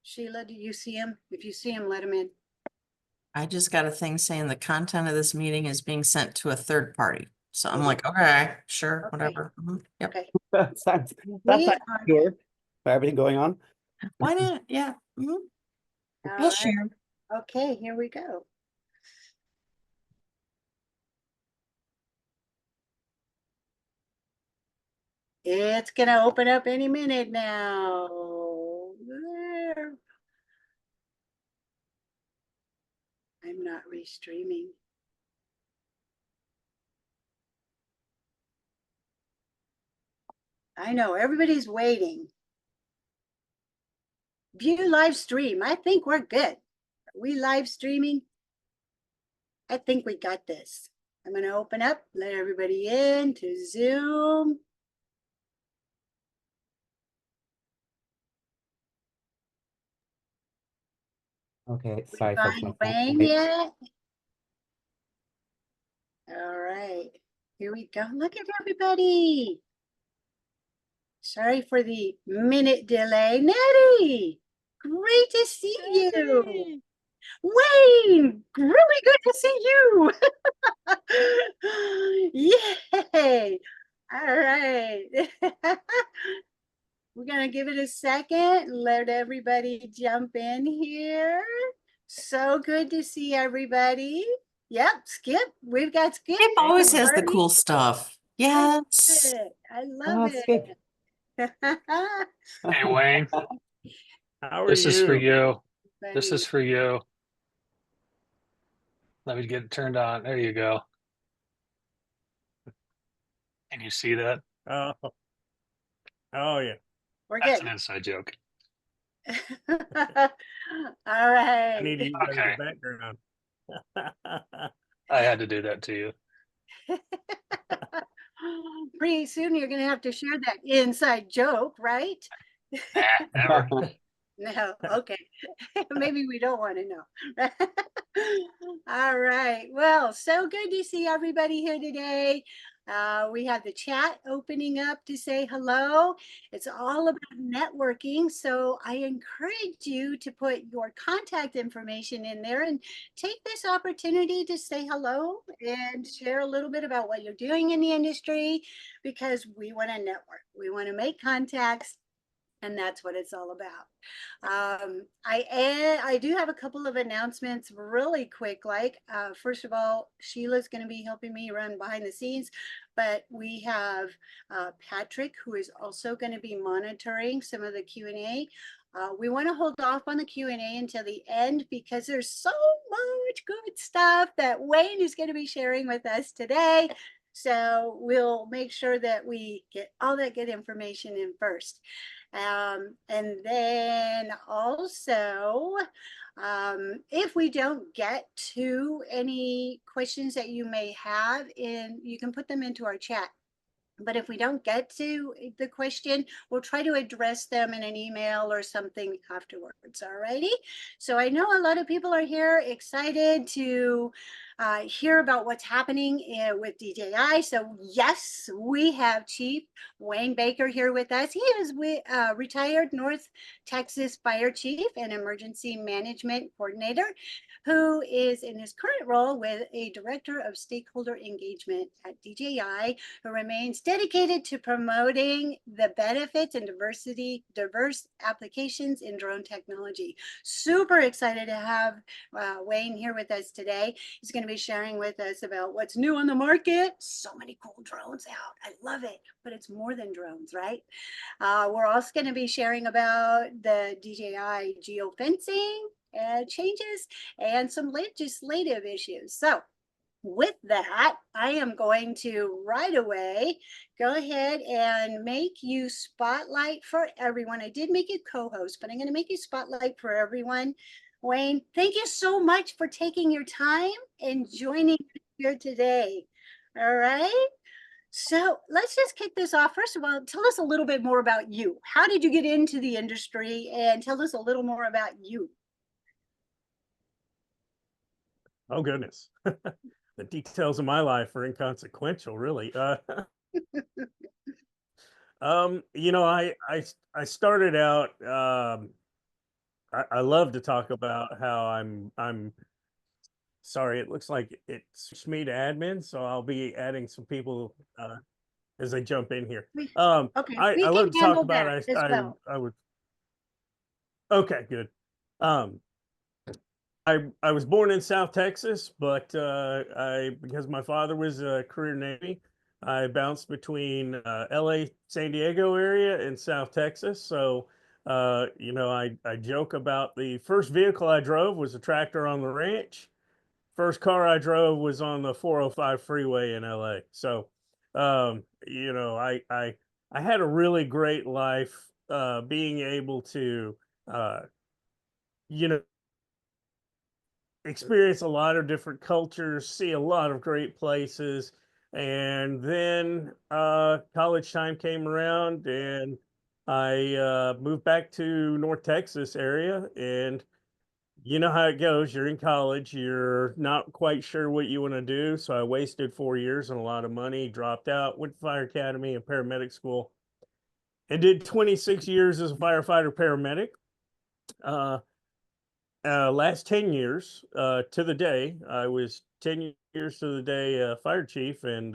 Sheila, do you see him? If you see him, let him in. I just got a thing saying the content of this meeting is being sent to a third party. So I'm like, okay, sure, Okay. whatever. Yep. Okay. That's We not are- sure for everything going on. Why not? Yeah. All We'll right. share. Okay, here we go. It's gonna open up any minute now. There. I'm not restreaming. I know everybody's waiting. View live stream. I think we're good. Are we live streaming? I think we got this. I'm going to open up, let everybody in to Zoom. Okay, sorry folks. Find Wayne yet? All right, here we go. Look at everybody. Sorry for the minute delay. Nettie, great to see you. Wayne, really good to see you. Yay. All right. We're going to give it a second. Let everybody jump in here. So good to see everybody. Yep, Skip. We've got Skip. Skip always has the cool stuff. Yes. I love it. Skip. Hey, Wayne. How are This you? is for you. This Funny. is for you. Let me get it turned on. There you go. Can you see that? Oh, oh yeah. We're That's good. an inside joke. All I right. need to use that as Okay. a background. I had to do that to you. Pretty soon you're going to have to share that inside joke, right? Never. No, okay. Maybe we don't want to know. All right. Well, so good to see everybody here today. We have the chat opening up to say hello. It's all about networking. So I encourage you to put your contact information in there and take this opportunity to say hello and share a little bit about what you're doing in the industry, because we want to network. We want to make contacts. And that's what it's all about. I do have a couple of announcements really quick. First of all, Sheila's going to be helping me run behind the scenes, but we have Patrick, who is also going to be monitoring some of the Q&A. We want to hold off on the Q&A until the end because there's so much good stuff that Wayne is going to be sharing with us today. So we'll make sure that we get all that good information in first. And then also, if we don't get to any questions that you may have, you can put them into our chat. But if we don't get to the question, we'll try to address them in an email or something afterwards. All righty. So I know a lot of people are here excited to hear about what's happening with DJI. So yes, we have Chief Wayne Baker here with us. He is retired North Texas Fire Chief and Emergency Management Coordinator, who is in his current role with a Director of Stakeholder Engagement at DJI, who remains dedicated to promoting the benefits and diverse applications in drone technology. Super excited to have Wayne here with us today. He's going to be sharing with us about what's new on the market. So many cool drones out. I love it, but it's more than drones, right? We're also going to be sharing about the DJI geofencing changes and some legislative issues. So with that, I am going to right away go ahead and make you spotlight for everyone. I did make you co-host, but I'm going to make you spotlight for everyone. Wayne, thank you so much for taking your time and joining me here today. All right. So let's just kick this off. First of all, tell us a little bit more about you. How did you get into the industry? And tell us a little more about you. Oh goodness. The details of my life are inconsequential, really. You know, I started out I love to talk about how I'm sorry, it looks like it switched me to admin, so I'll be adding some people as they jump in here. We- Um, Okay, I we love can to talk handle about that as well. I would okay, good. Um, I was born in South Texas, but because my father was a career Navy, I bounced between LA, San Diego area and South Texas. So you know, I joke about the first vehicle I drove was a tractor on the ranch. First car I drove was on the 405 freeway in LA. So you know, I had a really great life being able to uh, you know, experience a lot of different cultures, see a lot of great places. And then college time came around and I moved back to North Texas area. And you know how it goes. You're in college, you're not quite sure what you want to do. So I wasted 4 years and a lot of money, dropped out, went to fire academy and paramedic school, and did 26 years as a firefighter paramedic. Uh, last 10 years to the day, I was 10 years to the day fire chief and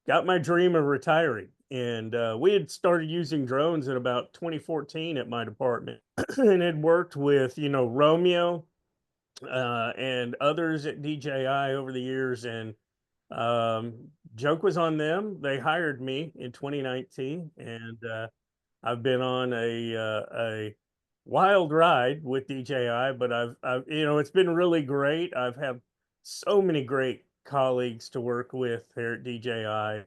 got my dream of retiring. And we had started using drones in about 2014 at my department and had worked with, you know, Romeo and others at DJI over the years. And joke was on them. They hired me in 2019 and I've been on a wild ride with DJI, but I've you know, it's been really great. I've had so many great colleagues to work with here at DJI.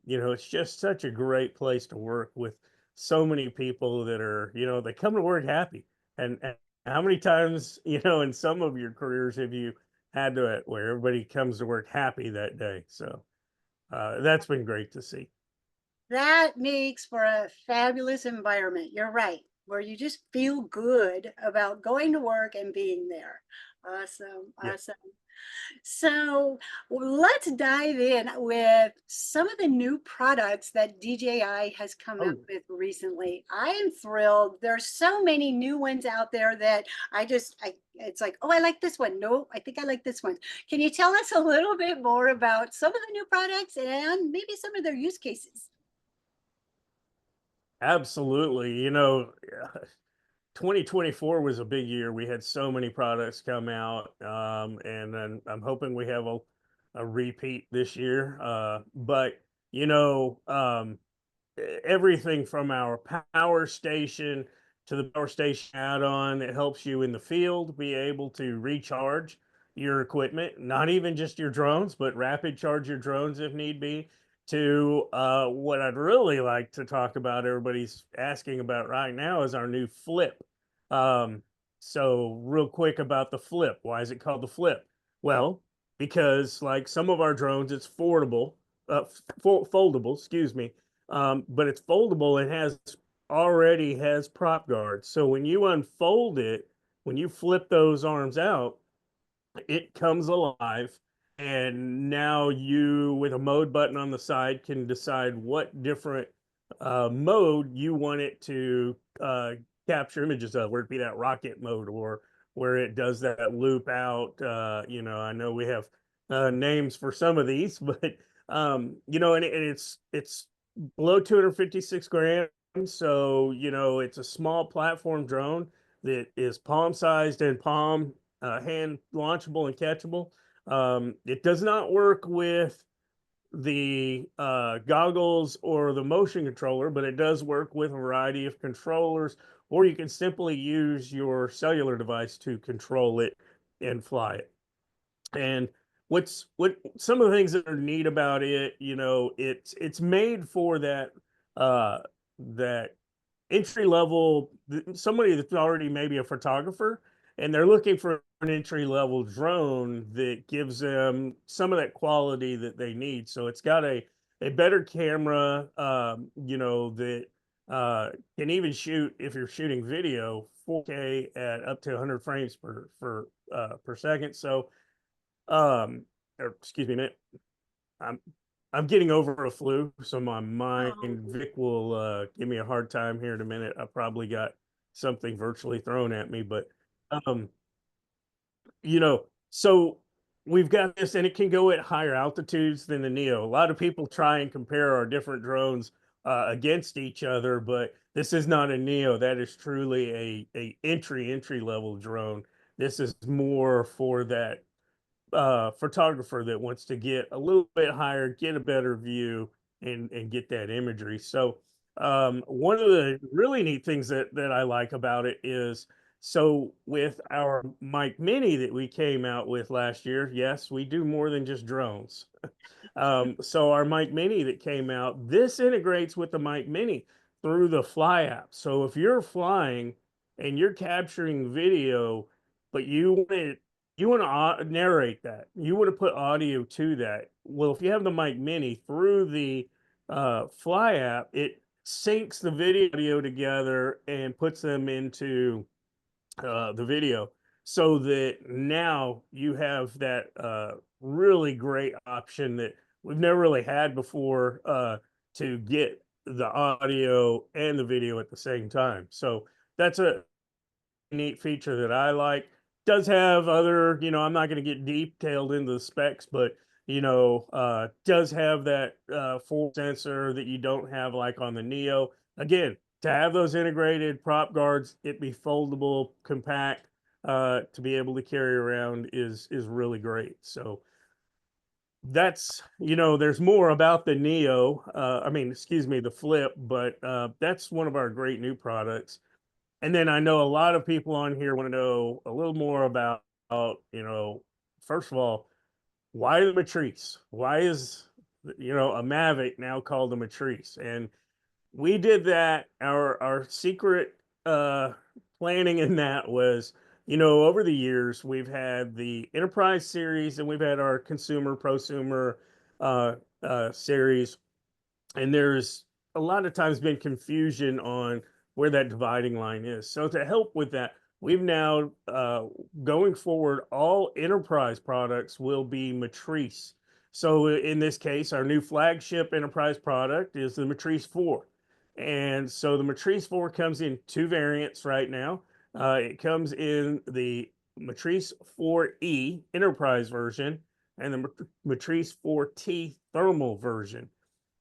You know, it's just such a great place to work with so many people that are, you know, they come to work happy. And how many times, you know, in some of your careers have you had to where everybody comes to work happy that day? So that's been great to see. That makes for a fabulous environment. You're right, where you just feel good about going to work and being there. Awesome, Yeah. awesome. So let's dive in with some of the new products that DJI has come up Oh, with recently. I am thrilled. There's so many new ones out there that it's like, oh, I like this one. No, I think I like this one. Can you tell us a little bit more about some of the new products and maybe some of their use cases? absolutely. You know, 2024 was a big year. We had so many products come out, and then I'm hoping we have a repeat this year. But you know, everything from our power station to the power station add-on that helps you in the field be able to recharge your equipment, not even just your drones, but rapid charge your drones if need be. To what I'd really like to talk about, everybody's asking about right now, is our new flip. Um, so, real quick about the flip. Why is it called the flip? Well, because like some of our drones, it's foldable, excuse me, but it's foldable and already has prop guards. So when you unfold it, when you flip those arms out, it comes alive. And now you, with a mode button on the side, can decide what different mode you want it to capture images of, where it be that rocket mode or where it does that loop out. You know, I know we have names for some of these, but you know, and it's below 256 grams. So, you know, it's a small platform drone that is palm sized and palm hand launchable and catchable. It does not work with the goggles or the motion controller, but it does work with a variety of controllers, or you can simply use your cellular device to control it and fly it. And what some of the things that are neat about it, you know, it's made for that entry level, somebody that's already maybe a photographer and they're looking for an entry level drone that gives them some of that quality that they need. So it's got a better camera, you know, that can even shoot, if you're shooting video, 4K at up to 100 frames per second. So or excuse me, I'm I'm getting over a flu, so my mind, Oh, Vic will give me a hard time here in a minute. I probably got something virtually thrown at me, but um, you know, so we've got this, and it can go at higher altitudes than the Neo. A lot of people try and compare our different drones against each other, but this is not a Neo. That is truly a entry level drone. This is more for that photographer that wants to get a little bit higher, get a better view, and get that imagery. So one of the really neat things that I like about it is, so with our Mike Mini that we came out with last year, yes, we do more than just drones. So our Mike Mini that came out, this integrates with the Mike Mini through the Fly app. So if you're flying and you're capturing video, but you want to narrate that, you want to put audio to that. Well, if you have the Mike Mini through the Fly app, it syncs the video audio together and puts them into the video, so that now you have that really great option that we've never really had before, to get the audio and the video at the same time. So that's a neat feature that I like. Does have other, I'm not going to get detailed into the specs, but does have that full sensor that you don't have like on the Neo. Again, to have those integrated prop guards, it be foldable, compact, to be able to carry around is really great. So that's, there's more about the Neo. I mean, excuse me, the Flip, but that's one of our great new products. And then I know a lot of people on here want to know a little more about, first of all, why the Matrice? Why is, a Mavic now called a Matrice? And we did that. Our secret planning in that was, over the years, we've had the Enterprise series and we've had our consumer, prosumer series, and there's a lot of times been confusion on where that dividing line is. So to help with that, we've now going forward, all enterprise products will be Matrice. So in this case, our new flagship enterprise product is the Matrice 4. And so the Matrice 4 comes in two variants right now. It comes in the Matrice 4E enterprise version and the Matrice 4T thermal version.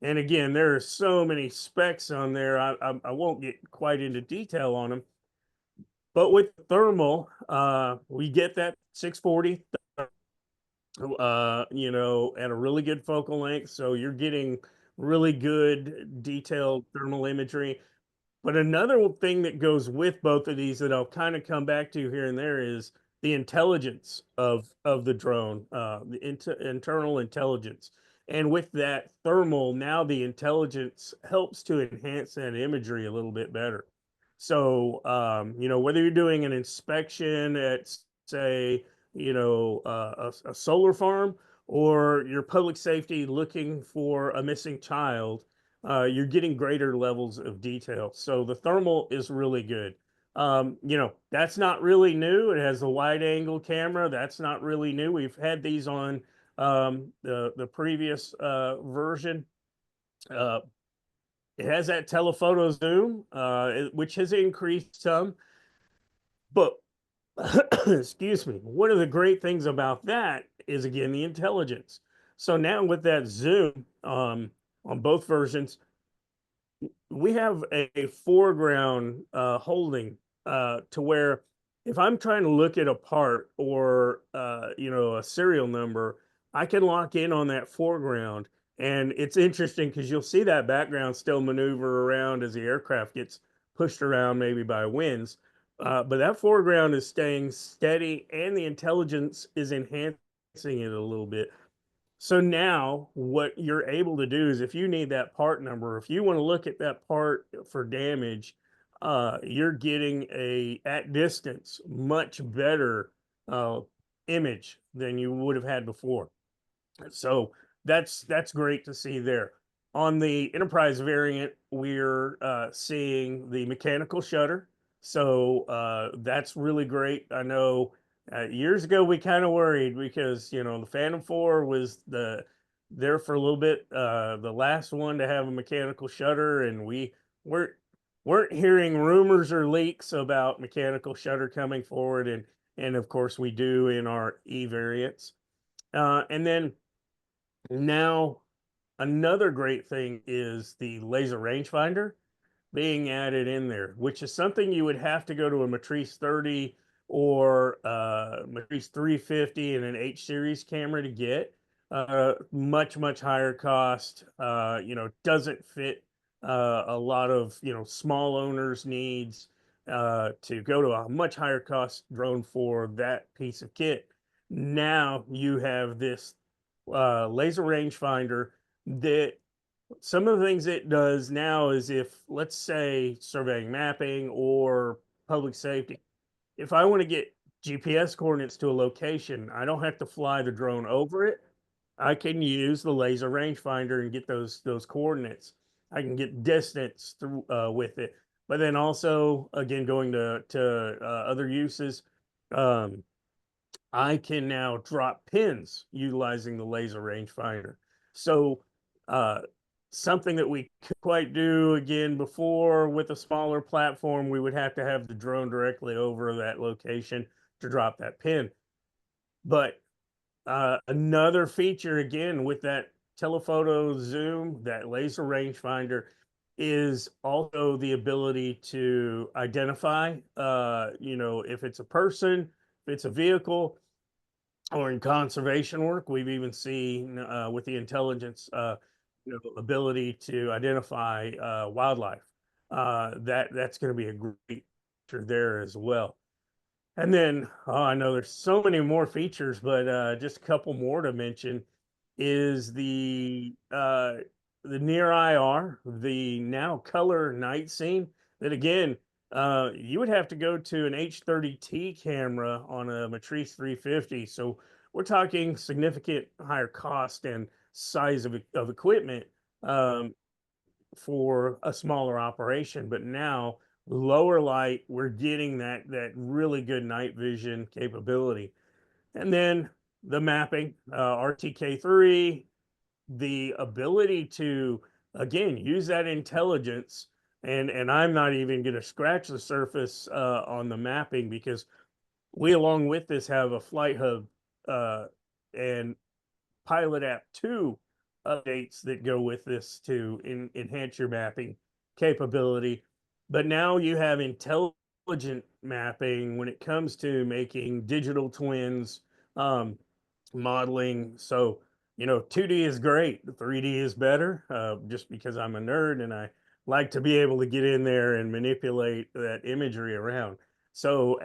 And again, there are so many specs on there. I won't get quite into detail on them. But with thermal, we get that 640, at a really good focal length. So you're getting really good detailed thermal imagery. But another thing that goes with both of these that I'll kind of come back to here and there is the intelligence of the drone, the internal intelligence. And with that thermal, now the intelligence helps to enhance that imagery a little bit better. So, whether you're doing an inspection at, say, a solar farm, or your public safety looking for a missing child, you're getting greater levels of detail. So the thermal is really good. That's not really new. It has a wide angle camera. That's not really new. We've had these on the previous version. It has that telephoto zoom, which has increased some. But excuse me, one of the great things about that is, again, the intelligence. So now with that zoom on both versions, we have a foreground holding, to where if I'm trying to look at a part or a serial number, I can lock in on that foreground. And it's interesting because you'll see that background still maneuver around as the aircraft gets pushed around maybe by winds. But that foreground is staying steady and the intelligence is enhancing it a little bit. So now what you're able to do is, if you need that part number, if you want to look at that part for damage, you're getting at distance much better image than you would have had before. So that's great to see there. On the enterprise variant, we're seeing the mechanical shutter. So that's really great. I know years ago we kind of worried because the Phantom 4 was there for a little bit, the last one to have a mechanical shutter, and we're weren't hearing rumors or leaks about mechanical shutter coming forward, and of course we do in our E variants. And then now another great thing is the laser rangefinder being added in there, which is something you would have to go to a Matrice 30 or Matrice 350 and an H series camera to get. Much higher cost. Doesn't fit a lot of small owners' needs to go to a much higher cost drone for that piece of kit. Now you have this laser rangefinder that some of the things it does now is, if let's say surveying mapping or public safety, if I want to get GPS coordinates to a location, I don't have to fly the drone over it. I can use the laser rangefinder and get those coordinates. I can get distance through with it. But then also, again, going to other uses, um, I can now drop pins utilizing the laser rangefinder. So uh, something that we could quite do again before with a smaller platform, we would have to have the drone directly over that location to drop that pin. But another feature again with that telephoto zoom, that laser rangefinder, is also the ability to identify, if it's a person, if it's a vehicle, or in conservation work. We've even seen with the intelligence ability to identify wildlife. That's going to be a great feature there as well. And then I know there's so many more features, but just a couple more to mention is the near IR, the now color night scene. That again, you would have to go to an H30T camera on a Matrice 350. So we're talking significant higher cost and size of equipment for a smaller operation. But now lower light, we're getting that really good night vision capability. And then the mapping, RTK3, the ability to again use that intelligence, and I'm not even going to scratch the surface on the mapping, because we, along with this, have a flight hub and pilot app 2 updates that go with this to enhance your mapping capability. But now you have intelligent mapping when it comes to making digital twins, modeling. So 2D is great, 3D is better, just because I'm a nerd and I like to be able to get in there and manipulate that imagery around. So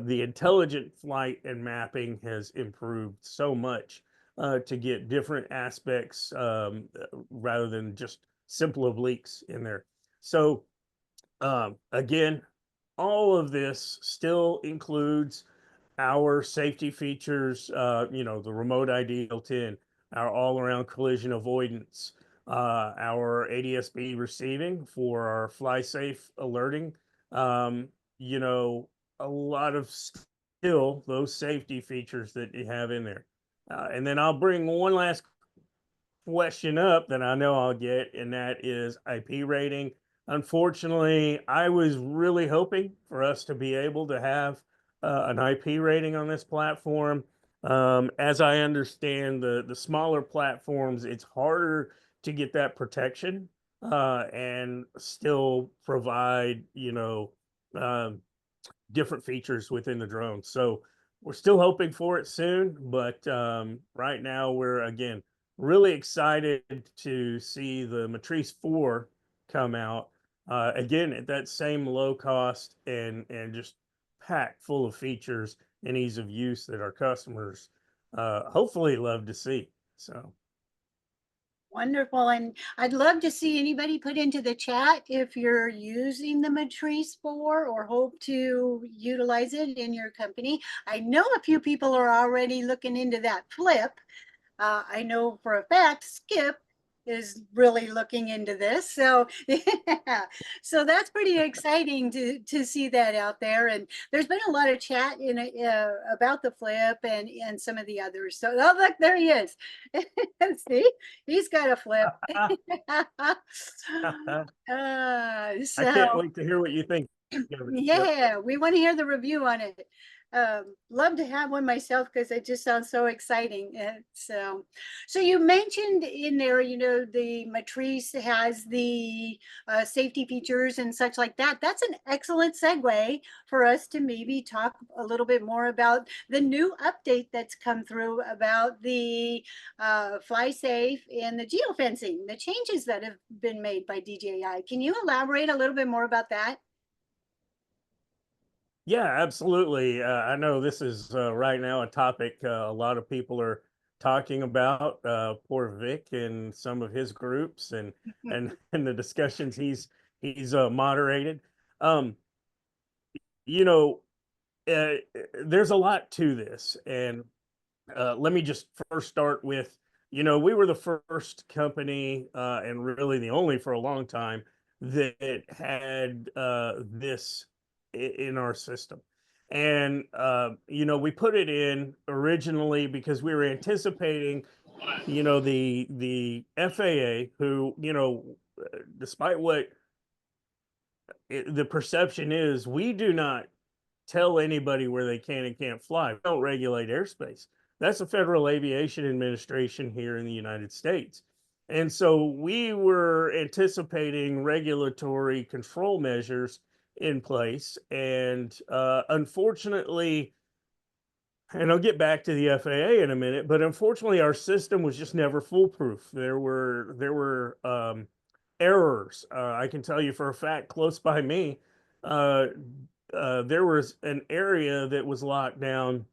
the intelligent flight and mapping has improved so much to get different aspects rather than just simple obliques in there. So again, all of this still includes our safety features, the remote ID built in, our all-around collision avoidance, our ADS-B receiving for our fly safe alerting, you know, a lot of still those safety features that you have in there. And then I'll bring one last question up that I know I'll get, and that is IP rating. Unfortunately, I was really hoping for us to be able to have an IP rating on this platform. As I understand, the smaller platforms, it's harder to get that protection and still provide, um, different features within the drone. So we're still hoping for it soon, but right now we're again really excited to see the Matrice 4 come out again at that same low cost and just packed full of features and ease of use that our customers hopefully love to see. So Wonderful. And I'd love to see anybody put into the chat if you're using the Matrice 4 or hope to utilize it in your company. I know a few people are already looking into that flip. I know for a fact Skip is really looking into this. So yeah, so that's pretty exciting to see that out there. And there's been a lot of chat about the flip and some of the others. So oh look, there he is. See, he's got a flip. I So can't wait to hear what you think of it. Yep. yeah, we want to hear the review on it. Love to have one myself because it just sounds so exciting. So you mentioned in there, the Matrice has the safety features and such like that. That's an excellent segue for us to maybe talk a little bit more about the new update that's come through about the fly safe and the geofencing, the changes that have been made by DJI. Can you elaborate a little bit more about that? Yeah, absolutely. I know this is right now a topic a lot of people are talking about. Poor Vic and some of his groups, and the discussions he's moderated. Um, you know, there's a lot to this, and let me just first start with, we were the first company, and really the only for a long time, that had this in our system. And, we put it in originally because we were anticipating, the FAA, who, despite what the perception is, we do not tell anybody where they can and can't fly. We don't regulate airspace. That's the Federal Aviation Administration here in the United States. And so we were anticipating regulatory control measures in place. And unfortunately, and I'll get back to the FAA in a minute, but unfortunately, our system was just never foolproof. There were errors. I can tell you for a fact, close by me, uh, there was an area that was locked down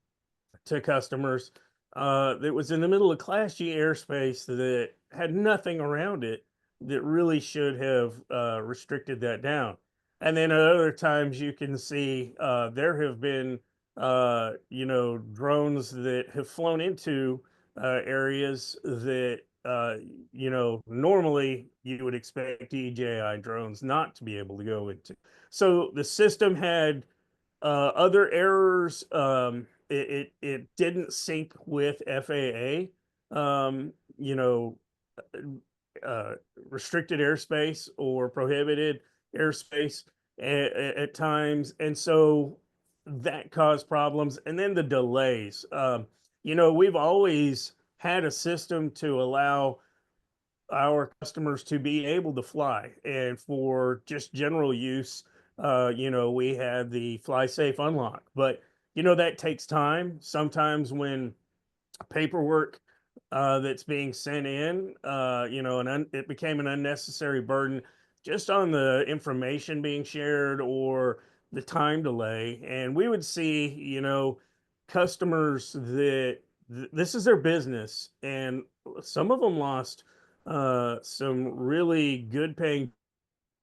to customers that was in the middle of Class G airspace that had nothing around it that really should have restricted that down. And then at other times, you can see there have been, drones that have flown into areas that, normally you would expect DJI drones not to be able to go into. So the system had other errors. It didn't sync with FAA. Um, you know, uh, Restricted airspace or prohibited airspace at times, and so that caused problems. And then the delays. We've always had a system to allow our customers to be able to fly. And for just general use, we had the fly safe unlock. But, that takes time. Sometimes when paperwork that's being sent in, it became an unnecessary burden just on the information being shared or the time delay. And we would see, customers that this is their business, and some of them lost some really good paying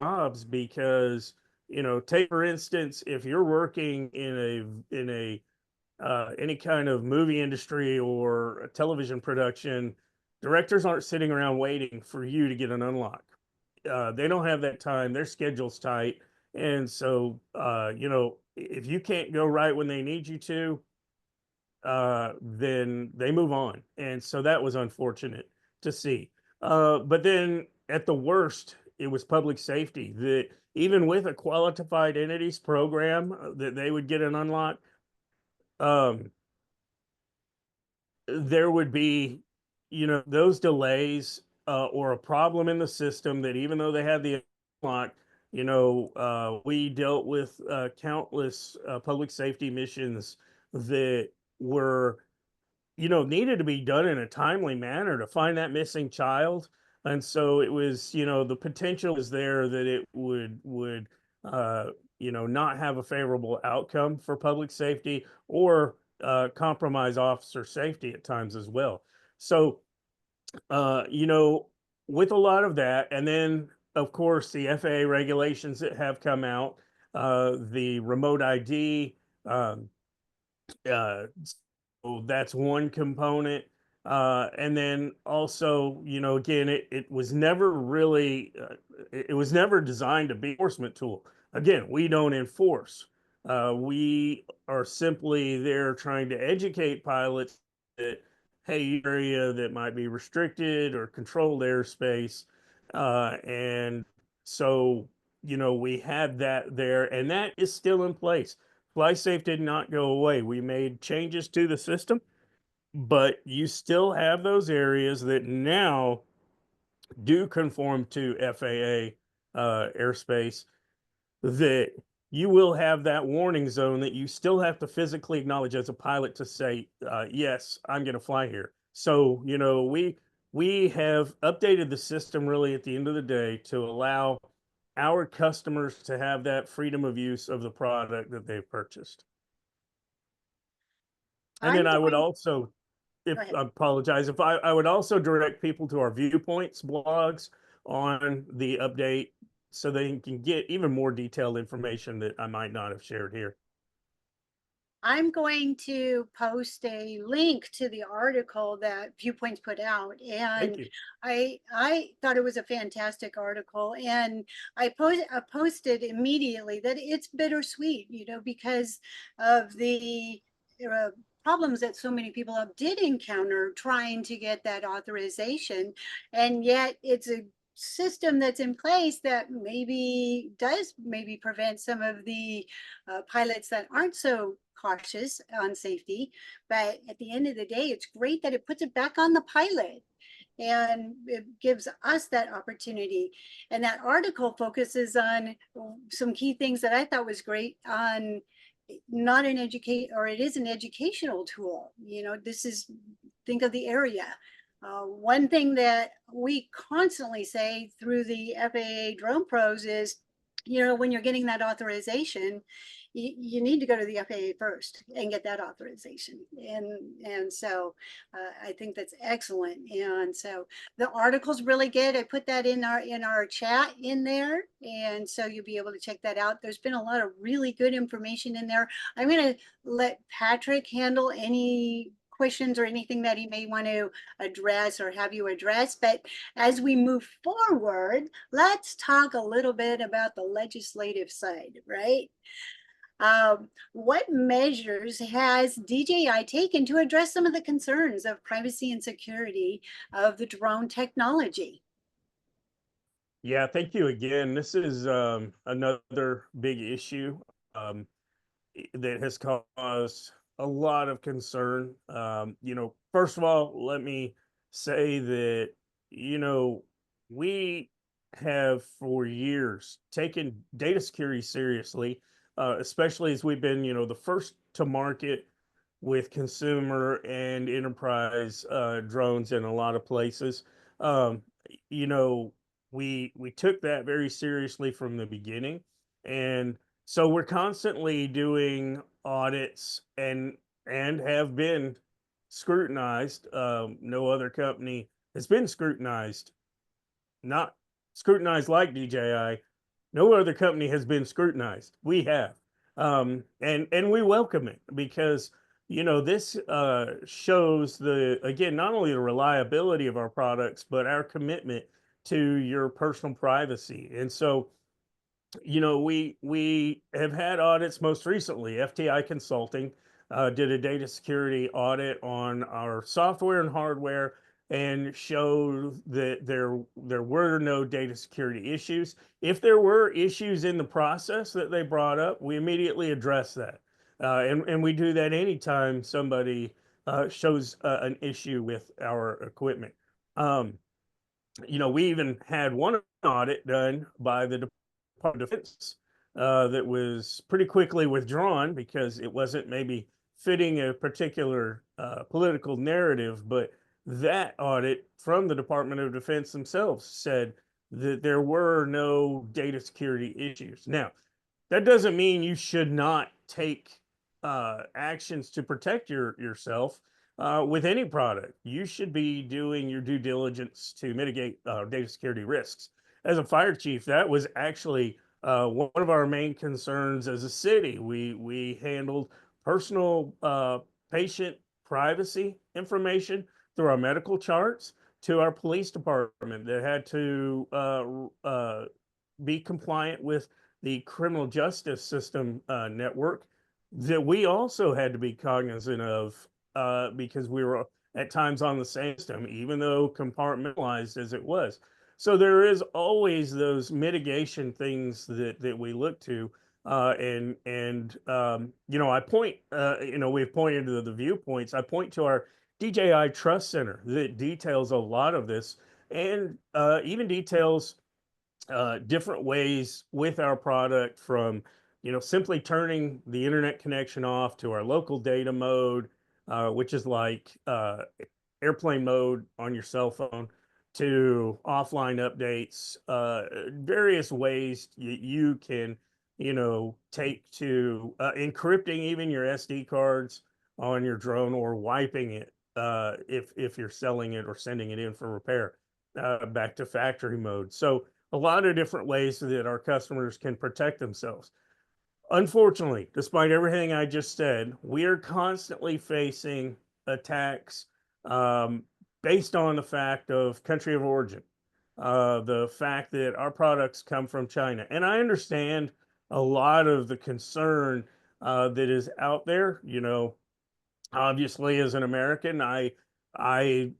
jobs because, take for instance, if you're working in a any kind of movie industry or a television production, directors aren't sitting around waiting for you to get an unlock. They don't have that time. Their schedule's tight. And so, if you can't go right when they need you to, then they move on. And so that was unfortunate to see. But then at the worst, it was public safety that even with a qualified entities program that they would get an unlock, um, there would be, those delays or a problem in the system that even though they had the unlock, we dealt with countless public safety missions that were, needed to be done in a timely manner to find that missing child. And so it was, the potential is there that it would not have a favorable outcome for public safety or compromise officer safety at times as well. So, with a lot of that, and then of course the FAA regulations that have come out, the remote ID, so that's one component. And then also, again, it was never really, it was never designed to be an enforcement tool. Again, we don't enforce. We are simply there trying to educate pilots that, hey, area that might be restricted or controlled airspace. And so, we had that there, and that is still in place. FlySafe did not go away. We made changes to the system, but you still have those areas that now do conform to FAA airspace, that you will have that warning zone that you still have to physically acknowledge as a pilot to say, yes, I'm going to fly here. So, we have updated the system really at the end of the day to allow our customers to have that freedom of use of the product that they've purchased. And then I would also, if ahead. I apologize, if I would also direct people to our viewpoints blogs on the update so they can get even more detailed information that I might not have shared here. I'm going to post a link to the article that Viewpoints put out, and Thank you. I thought it was a fantastic article, and I posted immediately that it's bittersweet, because of the uh, problems that so many people did encounter trying to get that authorization, and yet it's a system that's in place that does prevent some of the pilots that aren't so cautious on safety. But at the end of the day, it's great that it puts it back on the pilot, and it gives us that opportunity. And that article focuses on some key things that I thought was great on not an educate, or it is an educational tool. This is, think of the area. One thing that we constantly say through the FAA Drone Pros is, when you're getting that authorization, you need to go to the FAA first and get that authorization. And so I think that's excellent. And so the article's really good. I put that in our chat in there, and so you'll be able to check that out. There's been a lot of really good information in there. I'm going to let Patrick handle any questions or anything that he may want to address or have you address. But as we move forward, let's talk a little bit about the legislative side, right? What measures has DJI taken to address some of the concerns of privacy and security of the drone technology? Yeah, thank you again. This is another big issue that has caused a lot of concern. First of all, let me say that, we have for years taken data security seriously, especially as we've been, the first to market with consumer and enterprise drones in a lot of places. Um, you know, we took that very seriously from the beginning, and so we're constantly doing audits and have been scrutinized. No other company has been scrutinized, not scrutinized like DJI. No other company has been scrutinized. We have, and we welcome it because this shows again not only the reliability of our products but our commitment to your personal privacy. And so we have had audits. Most recently, FTI Consulting did a data security audit on our software and hardware and showed that there were no data security issues. If there were issues in the process that they brought up, we immediately address that. And we do that anytime somebody shows an issue with our equipment. We even had one audit done by the Department of Defense that was pretty quickly withdrawn because it wasn't maybe fitting a particular political narrative. But that audit from the Department of Defense themselves said that there were no data security issues. Now, that doesn't mean you should not take actions to protect yourself with any product. You should be doing your due diligence to mitigate data security risks. As a fire chief, that was actually one of our main concerns as a city. We handled personal patient privacy information through our medical charts to our police department that had to be compliant with the criminal justice system network that we also had to be cognizant of because we were at times on the same system, even though compartmentalized as it was. So there is always those mitigation things that we look to. You know, I point, you know, we've pointed to the viewpoints. I point to our DJI Trust Center that details a lot of this and even details different ways with our product from, you know, simply turning the internet connection off to our local data mode, which is like airplane mode on your cell phone, to offline updates, various ways you can, you know, take to encrypting even your SD cards on your drone or wiping it if you're selling it or sending it in for repair back to factory mode. So a lot of different ways that our customers can protect themselves. Unfortunately, despite everything I just said, we are constantly facing attacks um, based on the fact of country of origin, the fact that our products come from China. And I understand a lot of the concern that is out there. You know, obviously, as an American, I I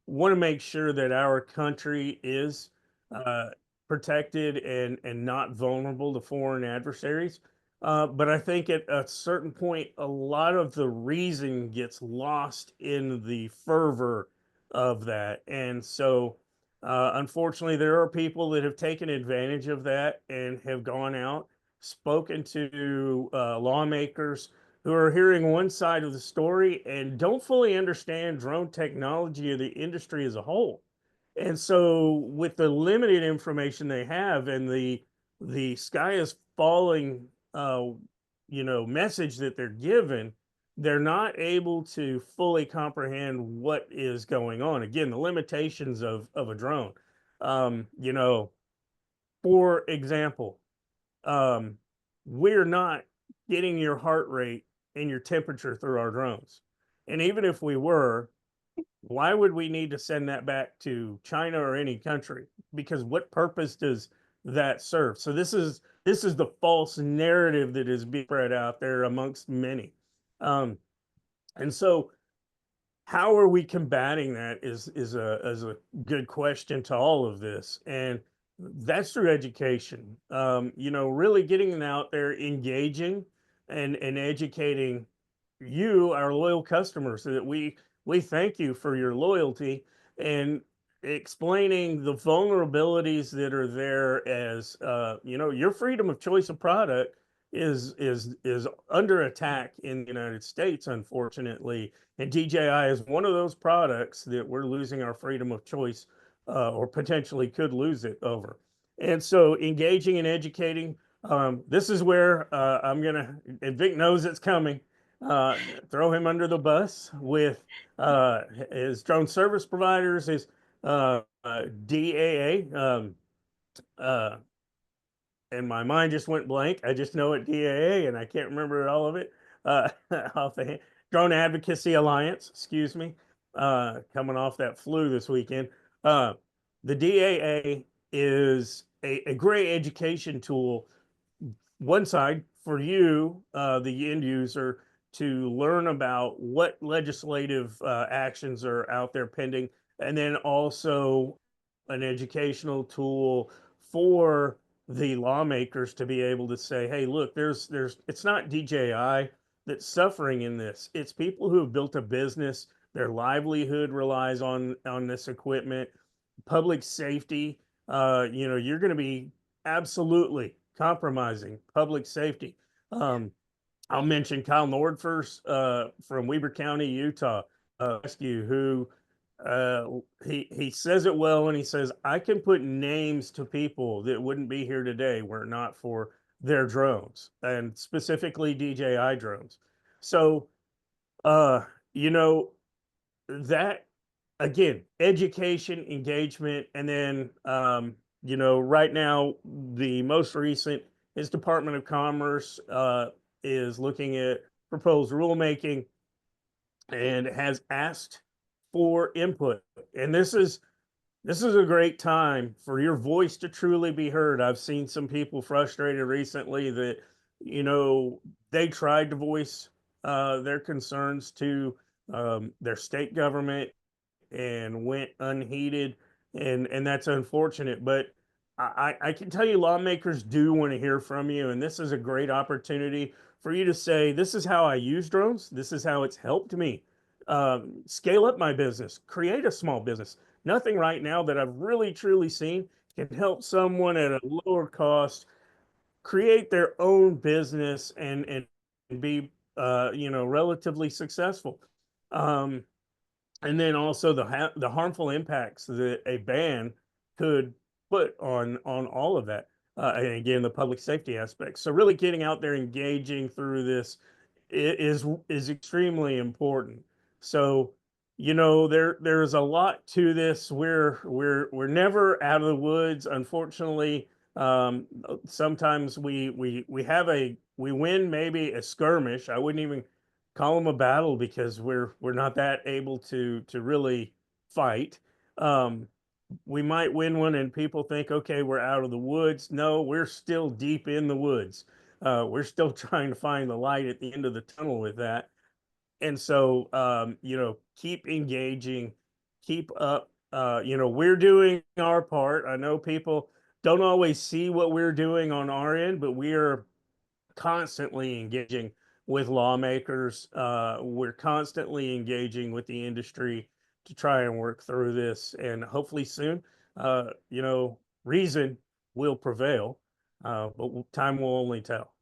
want to make sure that our country is uh, protected and not vulnerable to foreign adversaries. But I think at a certain point, a lot of the reason gets lost in the fervor of that, and so unfortunately, there are people that have taken advantage of that and have gone out, spoken to lawmakers who are hearing one side of the story and don't fully understand drone technology or the industry as a whole. And so with the limited information they have and the sky is falling you know, message that they're given, they're not able to fully comprehend what is going on. Again, the limitations of a drone. You know, for example, um, we're not getting your heart rate and your temperature through our drones. And even if we were, why would we need to send that back to China or any country? Because what purpose does that serve? So this is the false narrative that is being spread out there amongst many. Um, and so how are we combating that is a good question to all of this, and that's through education. You know, really getting it out there, engaging and educating you, our loyal customers, so that we thank you for your loyalty and explaining the vulnerabilities that are there as you know, your freedom of choice of product is under attack in the United States, unfortunately, and DJI is one of those products that we're losing our freedom of choice or potentially could lose it over. And so engaging and educating, this is where I'm gonna, and Vic knows it's coming, uh, throw him under the bus with his drone service providers, his DAA. Uh, and my mind just went blank. I just know it DAA, and I can't remember all of it off the hand. Drone Advocacy Alliance, excuse me, coming off that flu this weekend. The DAA is a great education tool, one side for you, the end user, to learn about what legislative actions are out there pending, and then also an educational tool for the lawmakers to be able to say, hey, look, it's not DJI that's suffering in this. It's people who have built a business, their livelihood relies on this equipment, public safety. You know, you're going to be absolutely compromising public safety. I'll mention Kyle Nordfors from Weber County, Utah, rescue, who he says it well, and he says, I can put names to people that wouldn't be here today were it not for their drones, and specifically DJI drones. So you know, that again, education, engagement, and then you know, right now the most recent is Department of Commerce is looking at proposed rulemaking and has asked for input. And this is a great time for your voice to truly be heard. I've seen some people frustrated recently that, you know, they tried to voice their concerns to their state government and went unheeded, and that's unfortunate. But I can tell you, lawmakers do want to hear from you, and this is a great opportunity for you to say, "This is how I use drones. This is how it's helped me scale up my business, create a small business." Nothing right now that I've really truly seen can help someone at a lower cost create their own business and be you know, relatively successful. Um, and then also the harmful impacts that a ban could put on all of that. And again, the public safety aspects. So really getting out there, engaging through this is extremely important. So, you know, there's a lot to this. We're never out of the woods. Unfortunately, sometimes we have we win maybe a skirmish. I wouldn't even call them a battle because we're not that able to really fight. Um, we might win one and people think, okay, we're out of the woods. No, we're still deep in the woods. We're still trying to find the light at the end of the tunnel with that. And so, you know, keep engaging, keep up. You know, we're doing our part. I know people don't always see what we're doing on our end, but we are constantly engaging with lawmakers. We're constantly engaging with the industry to try and work through this. And hopefully soon, you know, reason will prevail, but time will only tell.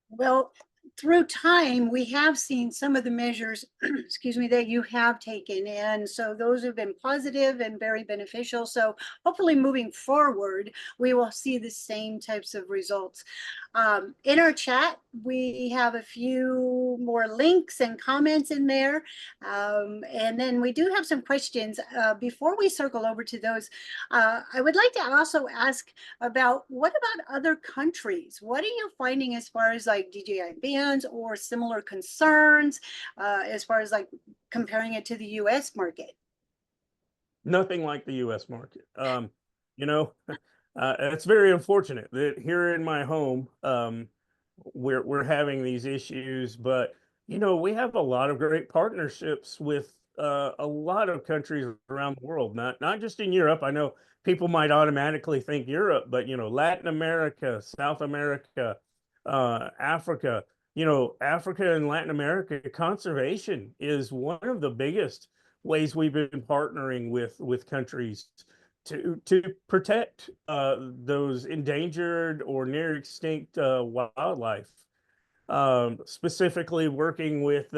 Well, through time, we have seen some of the measures, excuse me, that you have taken. And so those have been positive and very beneficial. So hopefully moving forward, we will see the same types of results. In our chat, we have a few more links and comments in there. And then we do have some questions. Before we circle over to those, I would like to also ask about what about other countries? What are you finding as far as like DJI bans or similar concerns as far as like comparing it to the US market? Nothing like the US market. You know, it's very unfortunate that here in my home, we're having these issues, but you know, we have a lot of great partnerships with a lot of countries around the world, not just in Europe. I know people might automatically think Europe, but you know, Latin America, South America, Africa. You know, Africa and Latin America conservation is one of the biggest ways we've been partnering with countries to protect those endangered or near extinct wildlife. Specifically, working with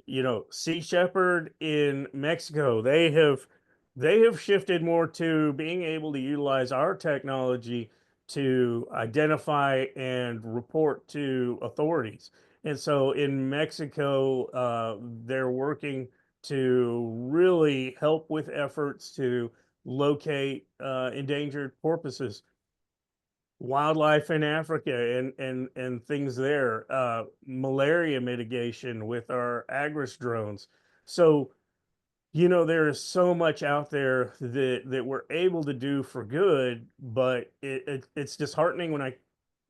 you know, Sea Shepherd in Mexico. They have shifted more to being able to utilize our technology to identify and report to authorities. And so in Mexico, they're working to really help with efforts to locate endangered porpoises, wildlife in Africa and things there, malaria mitigation with our Agris drones. So, you know, there is so much out there that we're able to do for good, but it's disheartening when I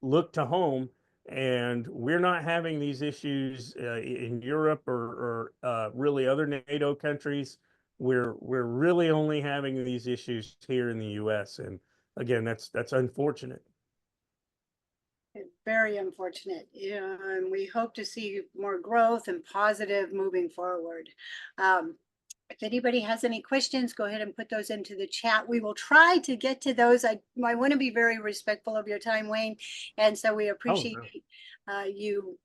look to home and we're not having these issues in Europe or really other NATO countries. We're really only having these issues here in the U.S. And again, that's unfortunate. Very unfortunate. Yeah, and we hope to see more growth and positive moving forward. If anybody has any questions, go ahead and put those into the chat. We will try to get to those. I want to be very respectful of your time, Wayne. And so we appreciate you.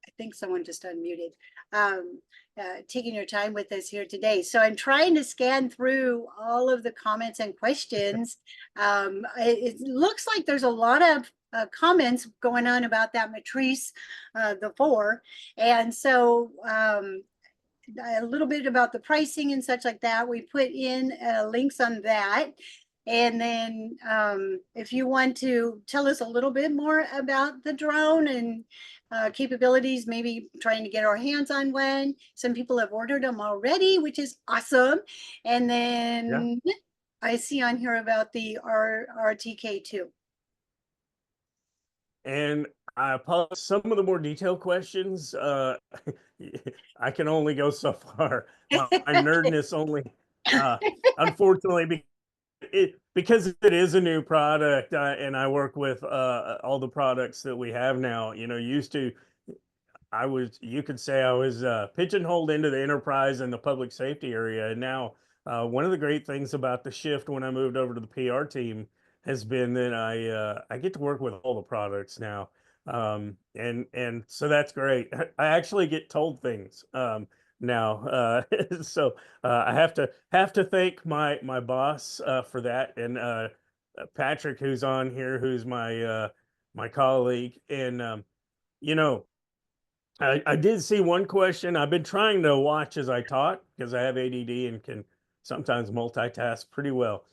I think someone just unmuted, taking your time with us here today. So I'm trying to scan through all of the comments and questions. It looks like there's a lot of comments going on about that Matrice, the 4. And so a little bit about the pricing and such like that. We put in links on that. And then if you want to tell us a little bit more about the drone and capabilities, maybe trying to get our hands on one. Some people have ordered them already, which is awesome. And then I see on here about the RTK2. And I apologize. Some of the more detailed questions, I can only go so far. My nerdness only, unfortunately, because it is a new product, and I work with all the products that we have now. You know, used to, you could say I was pigeonholed into the enterprise and the public safety area. And now, one of the great things about the shift when I moved over to the PR team has been that I get to work with all the products now, and so that's great. I actually get told things now, so I have to thank my boss for that, and Patrick, who's on here, who's my colleague, and you know. I did see one question. I've been trying to watch as I talk because I have ADD and can sometimes multitask pretty well.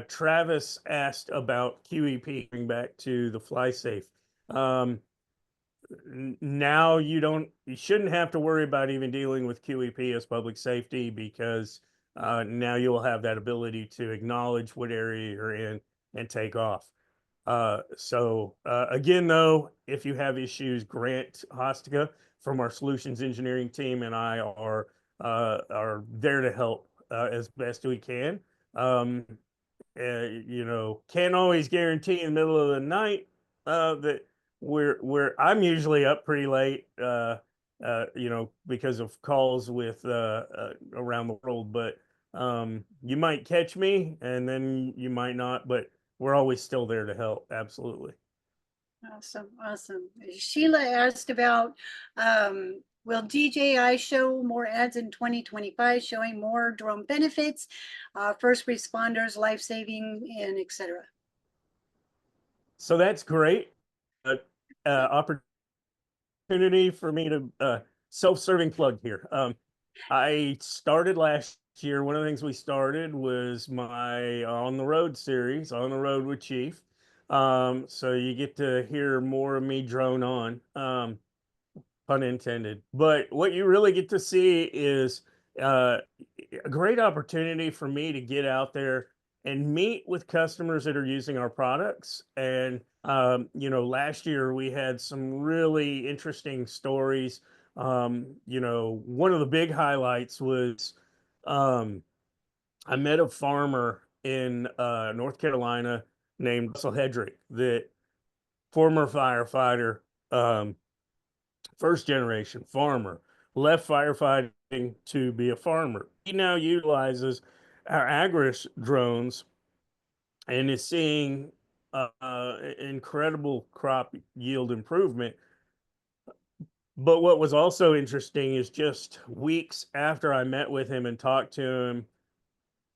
Travis asked about QEP, going back to the fly safe. Now you shouldn't have to worry about even dealing with QEP as public safety, because now you'll have that ability to acknowledge what area you're in and take off. Again, though, if you have issues, Grant Hostica from our solutions engineering team and I are there to help as best we can. You know, can't always guarantee in the middle of the night that I'm usually up pretty late, you know, because of calls with around the world, but you might catch me and then you might not, but we're always still there to help. Absolutely. Awesome, awesome. Sheila asked about, will DJI show more ads in 2025 showing more drone benefits, first responders, life-saving, and etc.? So that's great. Opportunity for me to self-serving plug here. I started last year. One of the things we started was my On the Road series, On the Road with Chief. So you get to hear more of me drone on, pun intended. But what you really get to see is a great opportunity for me to get out there and meet with customers that are using our products. And, you know, last year we had some really interesting stories. You know, one of the big highlights was I met a farmer in North Carolina named Russell Hedrick, that former firefighter, first generation farmer, left firefighting to be a farmer. He now utilizes our Agris drones and is seeing incredible crop yield improvement. But what was also interesting is just weeks after I met with him and talked to him,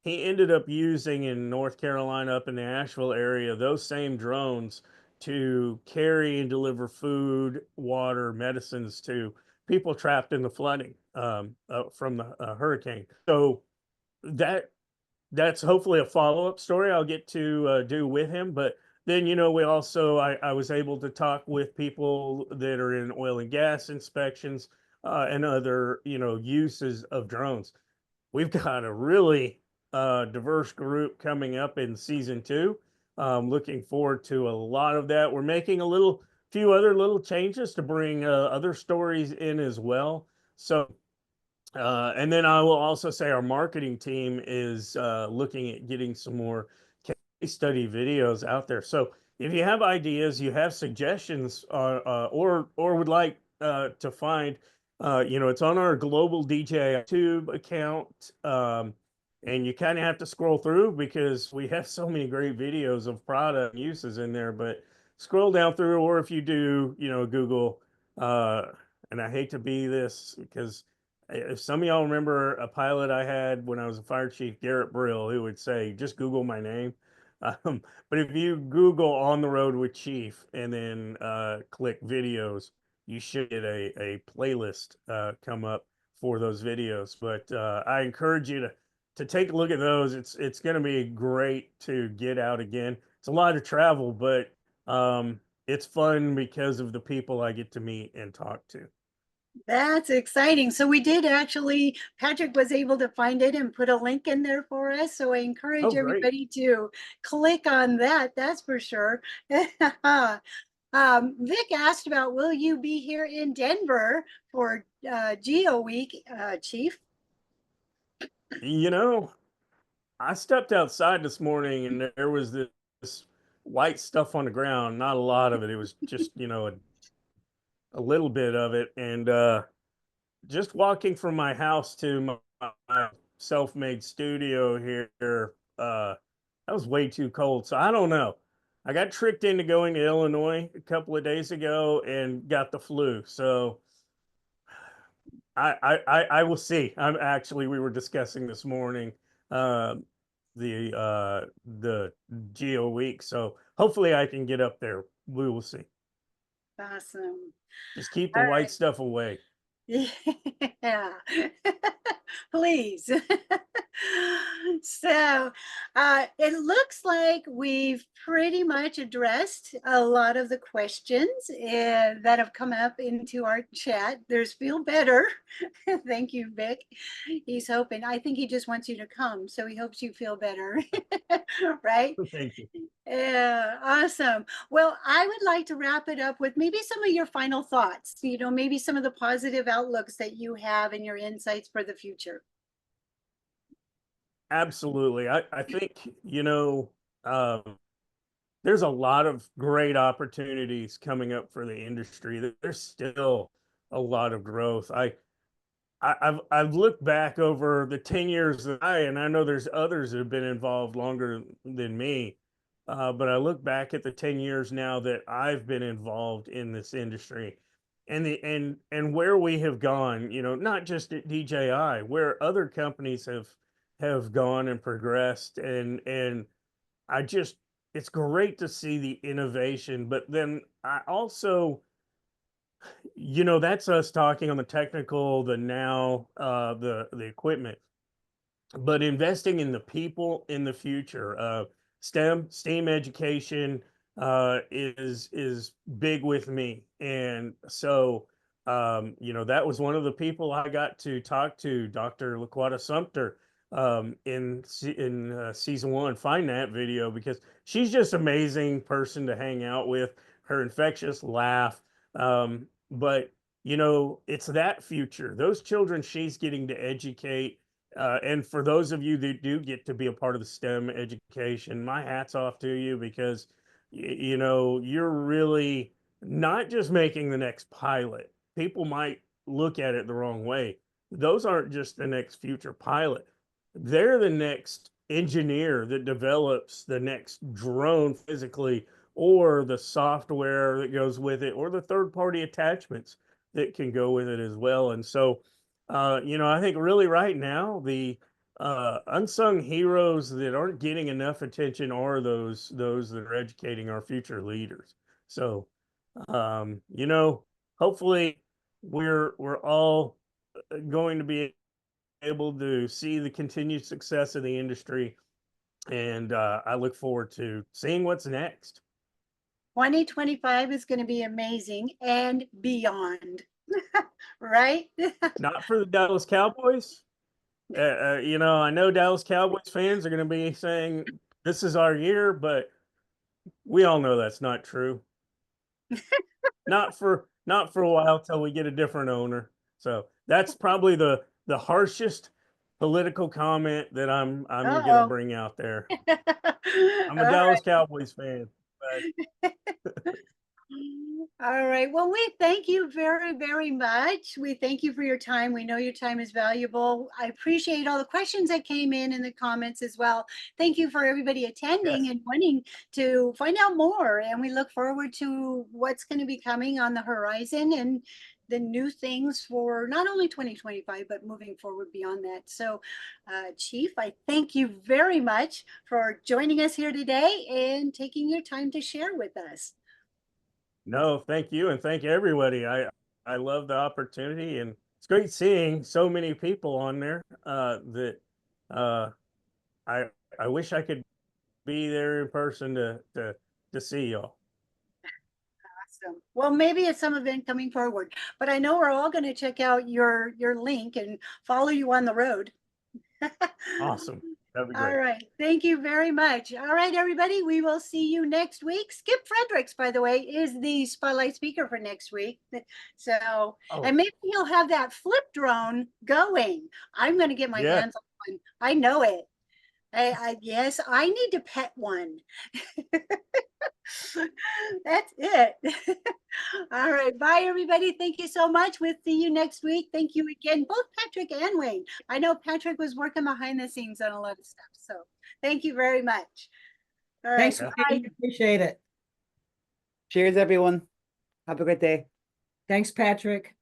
he ended up using in North Carolina, up in the Asheville area, those same drones to carry and deliver food, water, medicines to people trapped in the flooding from the hurricane. So that's hopefully a follow-up story I'll get to do with him. But then, you know, I was able to talk with people that are in oil and gas inspections and other, you know, uses of drones. We've got a really diverse group coming up in season 2. Looking forward to a lot of that. We're making few other little changes to bring other stories in as well. So, and then I will also say our marketing team is looking at getting some more case study videos out there. So if you have ideas, you have suggestions, or would like to find, you know, it's on our global DJI YouTube account. And you kind of have to scroll through because we have so many great videos of product uses in there, but scroll down through, or if you do, you know, Google, and I hate to be this because if some of y'all remember a pilot I had when I was a fire chief, Garrett Brill, who would say, just Google my name. But if you Google On the Road with Chief and then click videos, you should get a playlist come up for those videos. But I encourage you to take a look at those. It's going to be great to get out again. It's a lot of travel, but it's fun because of the people I get to meet and talk to. That's exciting. So we did actually, Patrick was able to find it and put a link in there for us. So I encourage Oh, great. everybody to click on that. That's for sure. Vic asked about, will you be here in Denver for Geo Week, Chief? You know, I stepped outside this morning and there was this white stuff on the ground. Not a lot of it. It was just, a little bit of it. And just walking from my house to my self-made studio here, that was way too cold. So I don't know. I got tricked into going to Illinois a couple of days ago and got the flu. So I will see. We were discussing this morning the Geo Week. So hopefully I can get up there. We will see. Awesome. Just keep the All white right. stuff away. Yeah, please. So it looks like we've pretty much addressed a lot of the questions that have come up into our chat. There's feel better. Thank you, Vic. He's hoping, I think he just wants you to come, so he hopes you feel better. Right? Thank you. Yeah, awesome. Well, I would like to wrap it up with maybe some of your final thoughts, maybe some of the positive outlooks that you have and your insights for the future. Absolutely. I think, um, there's a lot of great opportunities coming up for the industry. There's still a lot of growth. I've looked back over the 10 years that and I know there's others that have been involved longer than me, but I look back at the 10 years now that I've been involved in this industry, and and where we have gone. Not just at DJI, where other companies have gone and progressed, and I just it's great to see the innovation, but then I also, that's us talking on the technical, the now, the equipment, but investing in the people in the future. STEAM education is big with me, and so that was one of the people I got to talk to, Dr. Laquata Sumter, in season 1. Find that video because she's just amazing person to hang out with. Her infectious laugh, but it's that future. Those children she's getting to educate. And for those of you that do get to be a part of the STEM education, my hat's off to you because, you're really not just making the next pilot. People might look at it the wrong way. Those aren't just the next future pilot. They're the next engineer that develops the next drone physically, or the software that goes with it, or the third-party attachments that can go with it as well. And so, I think really right now the unsung heroes that aren't getting enough attention are those that are educating our future leaders. So, hopefully we're all going to be able to see the continued success of the industry, and I look forward to seeing what's next. 2025 is going to be amazing and beyond, right? Not for the Dallas Cowboys. I know Dallas Cowboys fans are going to be saying this is our year, but we all know that's not true. Not for a while till we get a different owner. So that's probably the harshest political comment that I'm going to Uh-oh. bring out there. I'm a All Dallas right. Cowboys fan. But All right. Well, we thank you very, very much. We thank you for your time. We know your time is valuable. I appreciate all the questions that came in the comments as well. Thank you for everybody attending yes. and wanting to find out more. And we look forward to what's going to be coming on the horizon and the new things for not only 2025, but moving forward beyond that. So, Chief, I thank you very much for joining us here today and taking your time to share with us. No, thank you, and thank everybody. I love the opportunity, and it's great seeing so many people on there that I wish I could be there in person to see y'all. Awesome. Well, maybe it's some event coming forward, but I know we're all going to check out your link and follow you on the road. Awesome. That'd be All great. right. Thank you very much. All right, everybody. We will see you next week. Skip Fredericks, by the way, is the spotlight speaker for next week. So, Oh, and maybe he'll have that flip drone going. I'm going to get my Yeah. hands on one. I know it. Yes, I need to pet one. That's it. All right. Bye, everybody. Thank you so much. We'll see you next week. Thank you again, both Patrick and Wayne. I know Patrick was working behind the scenes on a lot of stuff. So thank you very much. All right. Thanks, Yeah. Wayne. Appreciate it. Cheers, everyone. Have a great day. Thanks, Patrick.